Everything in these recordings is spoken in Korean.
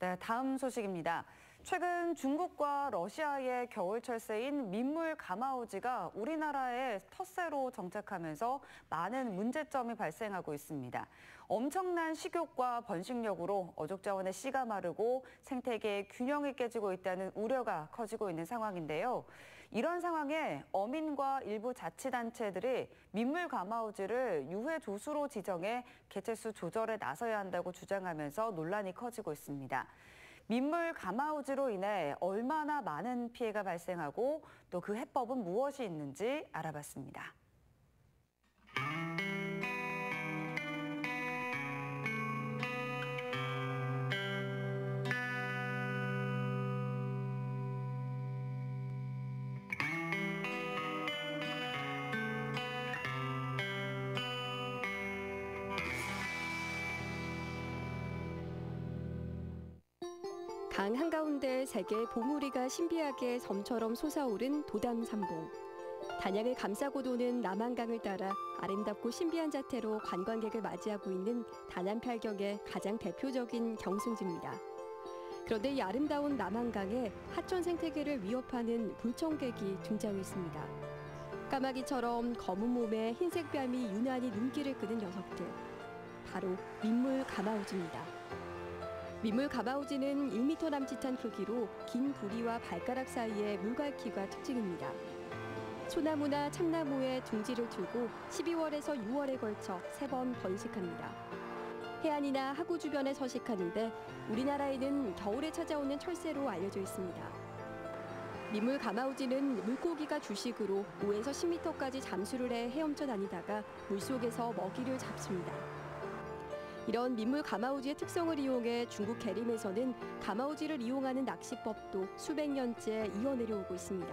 네, 다음 소식입니다. 최근 중국과 러시아의 겨울철새인 민물 가마우지가 우리나라에 텃새로 정착하면서 많은 문제점이 발생하고 있습니다. 엄청난 식욕과 번식력으로 어족 자원의 씨가 마르고 생태계의 균형이 깨지고 있다는 우려가 커지고 있는 상황인데요. 이런 상황에 어민과 일부 자치단체들이 민물 가마우지를 유해 조수로 지정해 개체수 조절에 나서야 한다고 주장하면서 논란이 커지고 있습니다. 민물 가마우지로 인해 얼마나 많은 피해가 발생하고 또 그 해법은 무엇이 있는지 알아봤습니다. 강 한가운데 세 개의 봉우리가 신비하게 섬처럼 솟아오른 도담산봉. 단양을 감싸고 도는 남한강을 따라 아름답고 신비한 자태로 관광객을 맞이하고 있는 단안팔경의 가장 대표적인 경승지입니다. 그런데 이 아름다운 남한강에 하천 생태계를 위협하는 불청객이 등장했습니다. 까마귀처럼 검은 몸에 흰색 뺨이 유난히 눈길을 끄는 녀석들. 바로 민물 가마우지입니다. 민물 가마우지는 1m 남짓한 크기로 긴 부리와 발가락 사이에 물갈퀴가 특징입니다. 소나무나 참나무에 둥지를 틀고 12월에서 6월에 걸쳐 3번 번식합니다. 해안이나 하구 주변에 서식하는데 우리나라에는 겨울에 찾아오는 철새로 알려져 있습니다. 민물 가마우지는 물고기가 주식으로 5에서 10m까지 잠수를 해 헤엄쳐 다니다가 물속에서 먹이를 잡습니다. 이런 민물 가마우지의 특성을 이용해 중국 계림에서는 가마우지를 이용하는 낚시법도 수백 년째 이어내려오고 있습니다.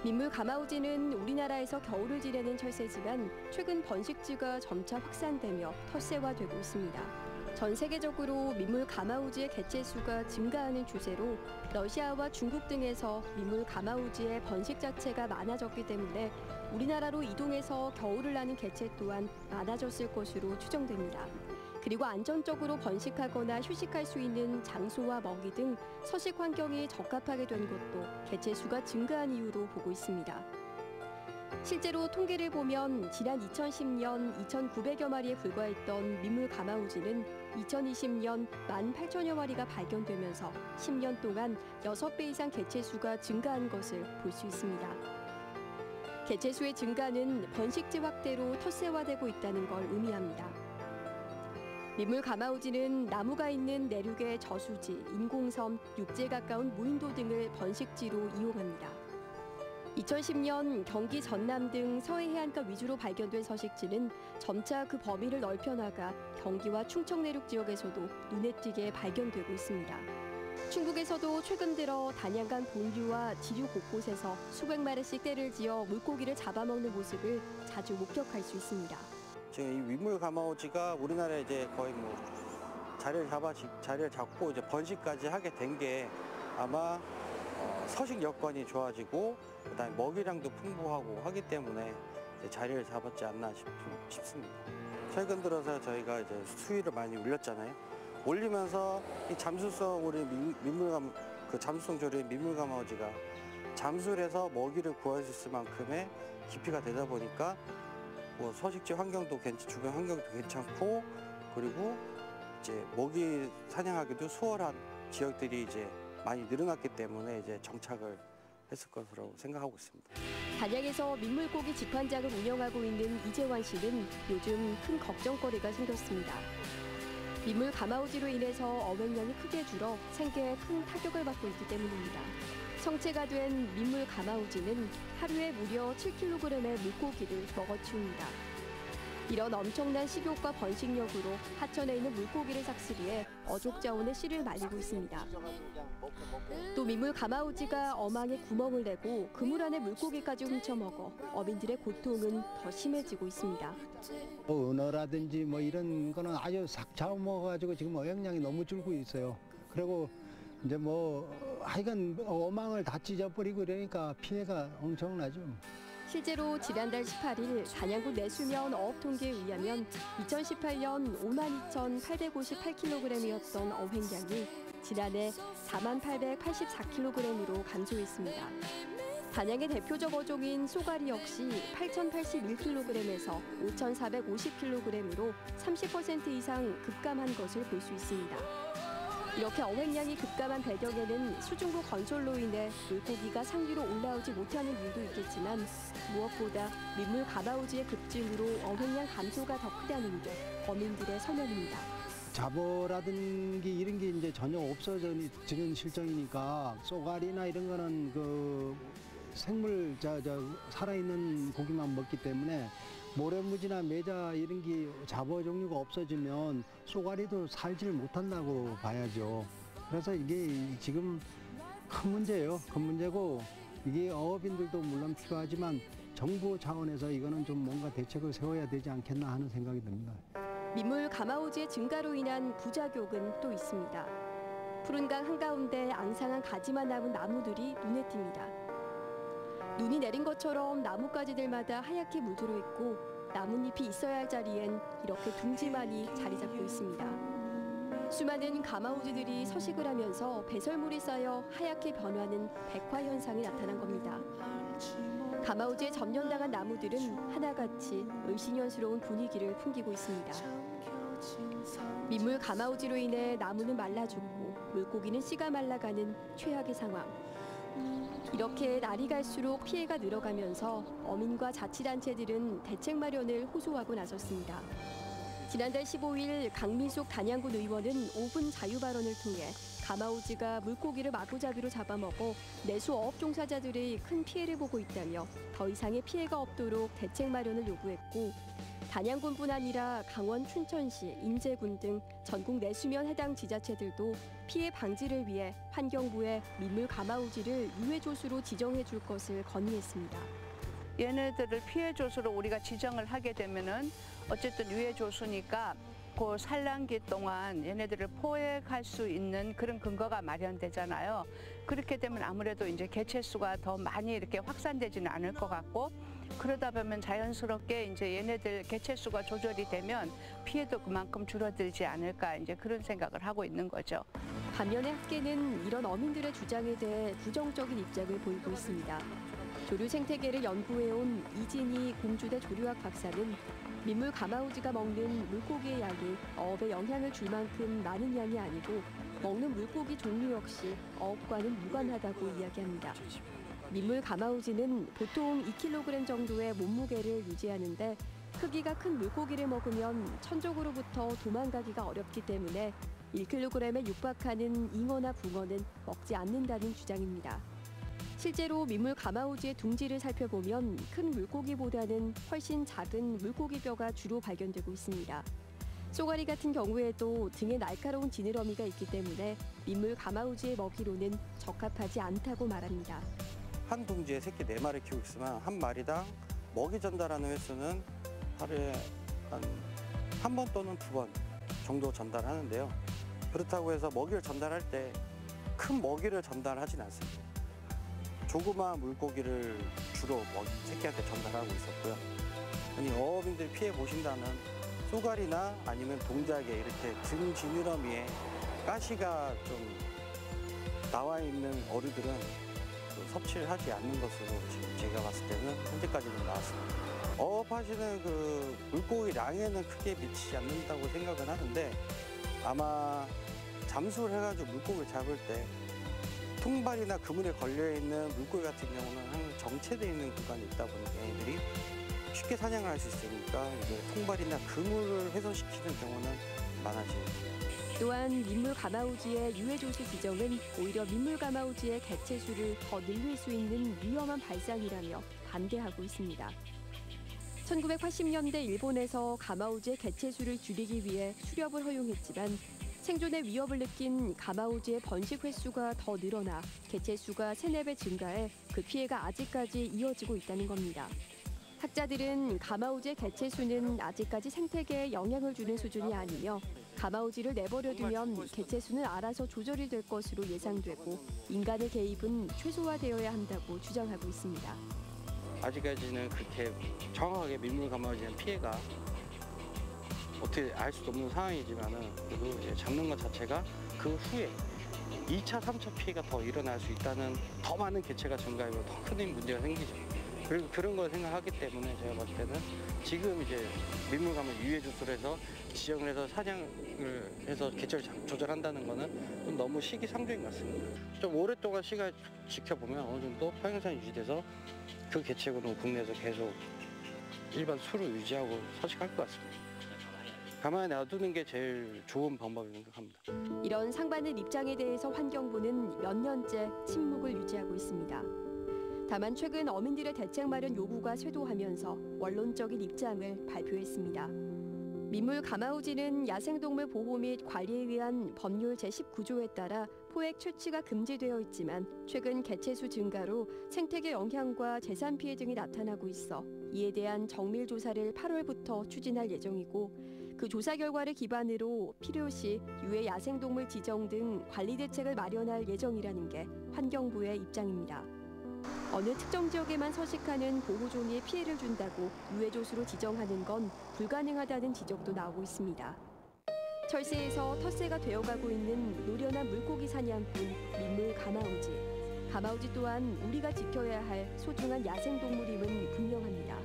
민물 가마우지는 우리나라에서 겨울을 지내는 철새지만 최근 번식지가 점차 확산되며 텃새화되고 있습니다. 전 세계적으로 민물 가마우지의 개체 수가 증가하는 추세로 러시아와 중국 등에서 민물 가마우지의 번식 자체가 많아졌기 때문에 우리나라로 이동해서 겨울을 나는 개체 또한 많아졌을 것으로 추정됩니다. 그리고 안전적으로 번식하거나 휴식할 수 있는 장소와 먹이 등 서식 환경이 적합하게 된 것도 개체 수가 증가한 이유로 보고 있습니다. 실제로 통계를 보면 지난 2010년 2,900여 마리에 불과했던 민물 가마우지는 2020년 18,000여 마리가 발견되면서 10년 동안 6배 이상 개체 수가 증가한 것을 볼 수 있습니다. 개체 수의 증가는 번식지 확대로 텃새화되고 있다는 걸 의미합니다. 민물 가마우지는 나무가 있는 내륙의 저수지, 인공섬, 육지에 가까운 무인도 등을 번식지로 이용합니다. 2010년 경기 전남 등 서해 해안가 위주로 발견된 서식지는 점차 그 범위를 넓혀나가 경기와 충청 내륙 지역에서도 눈에 띄게 발견되고 있습니다. 충북에서도 최근 들어 단양강 본류와 지류 곳곳에서 수백 마리씩 떼를 지어 물고기를 잡아먹는 모습을 자주 목격할 수 있습니다. 지금 이 민물 가마우지가 우리나라에 이제 거의 뭐 자리를 잡고 이제 번식까지 하게 된 게 아마 서식 여건이 좋아지고 그다음에 먹이량도 풍부하고 하기 때문에 이제 자리를 잡았지 않나 싶습니다. 최근 들어서 저희가 이제 수위를 많이 올렸잖아요. 올리면서 이 잠수성 우리 잠수성 조류의 민물 가마우지가 잠수를 해서 먹이를 구할 수 있을 만큼의 깊이가 되다 보니까 뭐 서식지 환경도 주변 환경도 괜찮고 그리고 이제 먹이 사냥하기도 수월한 지역들이 이제 많이 늘어났기 때문에 이제 정착을 했을 것으로 생각하고 있습니다. 단양에서 민물고기 직환장을 운영하고 있는 이재환 씨는 요즘 큰 걱정거리가 생겼습니다. 민물 가마우지로 인해서 어획량이 크게 줄어 생계에 큰 타격을 받고 있기 때문입니다. 성체가 된 민물 가마우지는 하루에 무려 7kg의 물고기를 먹어치웁니다. 이런 엄청난 식욕과 번식력으로 하천에 있는 물고기를 삭스리해 어족 자원의 씨를 말리고 있습니다. 또 민물 가마우지가 어망에 구멍을 내고 그물 안에 물고기까지 훔쳐먹어 어민들의 고통은 더 심해지고 있습니다. 은어라든지 뭐 이런 거는 아주 싹 잡아먹어가지고 지금 어획량이 너무 줄고 있어요. 그리고 이제 뭐 하여간 어망을 다 찢어버리고 그러니까 피해가 엄청나죠. 실제로 지난달 18일 단양군 내수면 어업통계에 의하면 2018년 52,858kg이었던 어획량이 지난해 48,884kg으로 감소했습니다. 단양의 대표적 어종인 쏘가리 역시 8,081kg에서 5,450kg으로 30% 이상 급감한 것을 볼 수 있습니다. 이렇게 어획량이 급감한 배경에는 수중구 건설로 인해 물고기가 상류로 올라오지 못하는 이유도 있겠지만 무엇보다 민물 가마우지의 급증으로 어획량 감소가 더 크다는 게 어민들의 설명입니다. 잡어라든지 이런 게 이제 전혀 없어지는 실정이니까 쏘가리나 이런 거는 그 생물 살아있는 고기만 먹기 때문에 모래무지나 메자 이런 게 잡어 종류가 없어지면 쏘가리도 살지를 못한다고 봐야죠. 그래서 이게 지금 큰 문제예요. 큰 문제고 이게 어업인들도 물론 필요하지만 정부 차원에서 이거는 좀 뭔가 대책을 세워야 되지 않겠나 하는 생각이 듭니다. 민물 가마우지의 증가로 인한 부작용은 또 있습니다. 푸른 강 한가운데 앙상한 가지만 남은 나무들이 눈에 띕니다. 눈이 내린 것처럼 나뭇가지들마다 하얗게 물들어 있고 나뭇잎이 있어야 할 자리엔 이렇게 둥지만이 자리 잡고 있습니다. 수많은 가마우지들이 서식을 하면서 배설물이 쌓여 하얗게 변하는 백화 현상이 나타난 겁니다. 가마우지에 점령당한 나무들은 하나같이 을씨년스러운 분위기를 풍기고 있습니다. 민물 가마우지로 인해 나무는 말라 죽고 물고기는 씨가 말라가는 최악의 상황. 이렇게 날이 갈수록 피해가 늘어가면서 어민과 자치단체들은 대책 마련을 호소하고 나섰습니다. 지난달 15일 강민숙 단양군 의원은 5분 자유 발언을 통해 가마우지가 물고기를 마구잡이로 잡아먹어 내수 어업 종사자들이 큰 피해를 보고 있다며 더 이상의 피해가 없도록 대책 마련을 요구했고 단양군뿐 아니라 강원, 춘천시, 인제군 등 전국 내수면 해당 지자체들도 피해 방지를 위해 환경부에 민물 가마우지를 유해조수로 지정해 줄 것을 건의했습니다. 얘네들을 피해 조수로 우리가 지정을 하게 되면은 어쨌든 유해 조수니까 그 산란기 동안 얘네들을 포획할 수 있는 그런 근거가 마련되잖아요. 그렇게 되면 아무래도 이제 개체수가 더 많이 이렇게 확산되지는 않을 것 같고 그러다 보면 자연스럽게 이제 얘네들 개체수가 조절이 되면 피해도 그만큼 줄어들지 않을까 이제 그런 생각을 하고 있는 거죠. 반면에 학계는 이런 어민들의 주장에 대해 부정적인 입장을 보이고 있습니다. 조류 생태계를 연구해온 이진희 공주대 조류학 박사는 민물 가마우지가 먹는 물고기의 양이 어업에 영향을 줄 만큼 많은 양이 아니고 먹는 물고기 종류 역시 어업과는 무관하다고 이야기합니다. 민물 가마우지는 보통 2kg 정도의 몸무게를 유지하는데 크기가 큰 물고기를 먹으면 천적으로부터 도망가기가 어렵기 때문에 1kg에 육박하는 잉어나 붕어는 먹지 않는다는 주장입니다. 실제로 민물 가마우지의 둥지를 살펴보면 큰 물고기보다는 훨씬 작은 물고기 뼈가 주로 발견되고 있습니다. 쏘가리 같은 경우에도 등에 날카로운 지느러미가 있기 때문에 민물 가마우지의 먹이로는 적합하지 않다고 말합니다. 한 둥지에 새끼 4마리 키우고 있으면 한 마리당 먹이 전달하는 횟수는 하루에 한 번 또는 2번 정도 전달하는데요. 그렇다고 해서 먹이를 전달할 때 큰 먹이를 전달하진 않습니다. 조그마한 물고기를 주로 새끼한테 전달하고 있었고요. 아니, 어업인들이 피해 보신다는 쏘가리나 아니면 동작에 이렇게 등 지느러미에 가시가 좀 나와 있는 어류들은 섭취를 하지 않는 것으로 지금 제가 봤을 때는 현재까지는 나왔습니다. 어업하시는 그 물고기량에는 크게 미치지 않는다고 생각은 하는데 아마 잠수를 해가지고 물고기를 잡을 때 통발이나 그물에 걸려있는 물고기 같은 경우는 항상 정체되어 있는 구간이 있다 보니까 얘들이 쉽게 사냥을 할 수 있으니까 이제 통발이나 그물을 훼손시키는 경우는 많아집니다. 또한 민물 가마우지의 유해조수 지정은 오히려 민물 가마우지의 개체수를 더 늘릴 수 있는 위험한 발상이라며 반대하고 있습니다. 1980년대 일본에서 가마우지의 개체수를 줄이기 위해 수렵을 허용했지만 생존의 위협을 느낀 가마우지의 번식 횟수가 더 늘어나 개체수가 3-4배 증가해 그 피해가 아직까지 이어지고 있다는 겁니다. 학자들은 가마우지의 개체수는 아직까지 생태계에 영향을 주는 수준이 아니며 가마우지를 내버려두면 개체수는 알아서 조절이 될 것으로 예상되고 인간의 개입은 최소화되어야 한다고 주장하고 있습니다. 아직까지는 그렇게 정확하게 민물 가마우지는 피해가 어떻게 알 수도 없는 상황이지만은 그래도 이제 잡는 것 자체가 그 후에 2차, 3차 피해가 더 일어날 수 있다는 더 많은 개체가 증가하면 더 큰 문제가 생기죠. 그리고 그런 걸 생각하기 때문에 제가 봤을 때는 지금 이제 민물감을 유해 조수를 해서 지정을 해서 사냥을 해서 개체를 조절한다는 거는 좀 너무 시기상조인 것 같습니다. 좀 오랫동안 시간 지켜보면 어느 정도 평행선이 유지돼서 그 개체군은 국내에서 계속 일반 수를 유지하고 서식할 것 같습니다. 가만히 놔두는 게 제일 좋은 방법이라고 생각합니다. 이런 상반된 입장에 대해서 환경부는 몇 년째 침묵을 유지하고 있습니다. 다만 최근 어민들의 대책 마련 요구가 쇄도하면서 원론적인 입장을 발표했습니다. 민물 가마우지는 야생동물 보호 및 관리에 위한 법률 제19조에 따라 포획 출치가 금지되어 있지만 최근 개체수 증가로 생태계 영향과 재산 피해 등이 나타나고 있어 이에 대한 정밀 조사를 8월부터 추진할 예정이고 그 조사 결과를 기반으로 필요시 유해 야생동물 지정 등 관리 대책을 마련할 예정이라는 게 환경부의 입장입니다. 어느 특정 지역에만 서식하는 보호종에 피해를 준다고 유해조수로 지정하는 건 불가능하다는 지적도 나오고 있습니다. 철새에서 텃새가 되어가고 있는 노련한 물고기 사냥꾼 민물 가마우지. 가마우지 또한 우리가 지켜야 할 소중한 야생동물임은 분명합니다.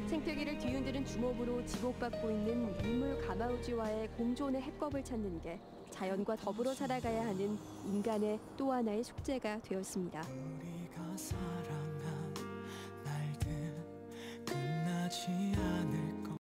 생태계를 뒤흔드는 주먹으로 지목받고 있는 민물 가마우지와의 공존의 해법을 찾는 게 자연과 더불어 살아가야 하는 인간의 또 하나의 숙제가 되었습니다. 우리가 사랑한 날들 끝나지 않은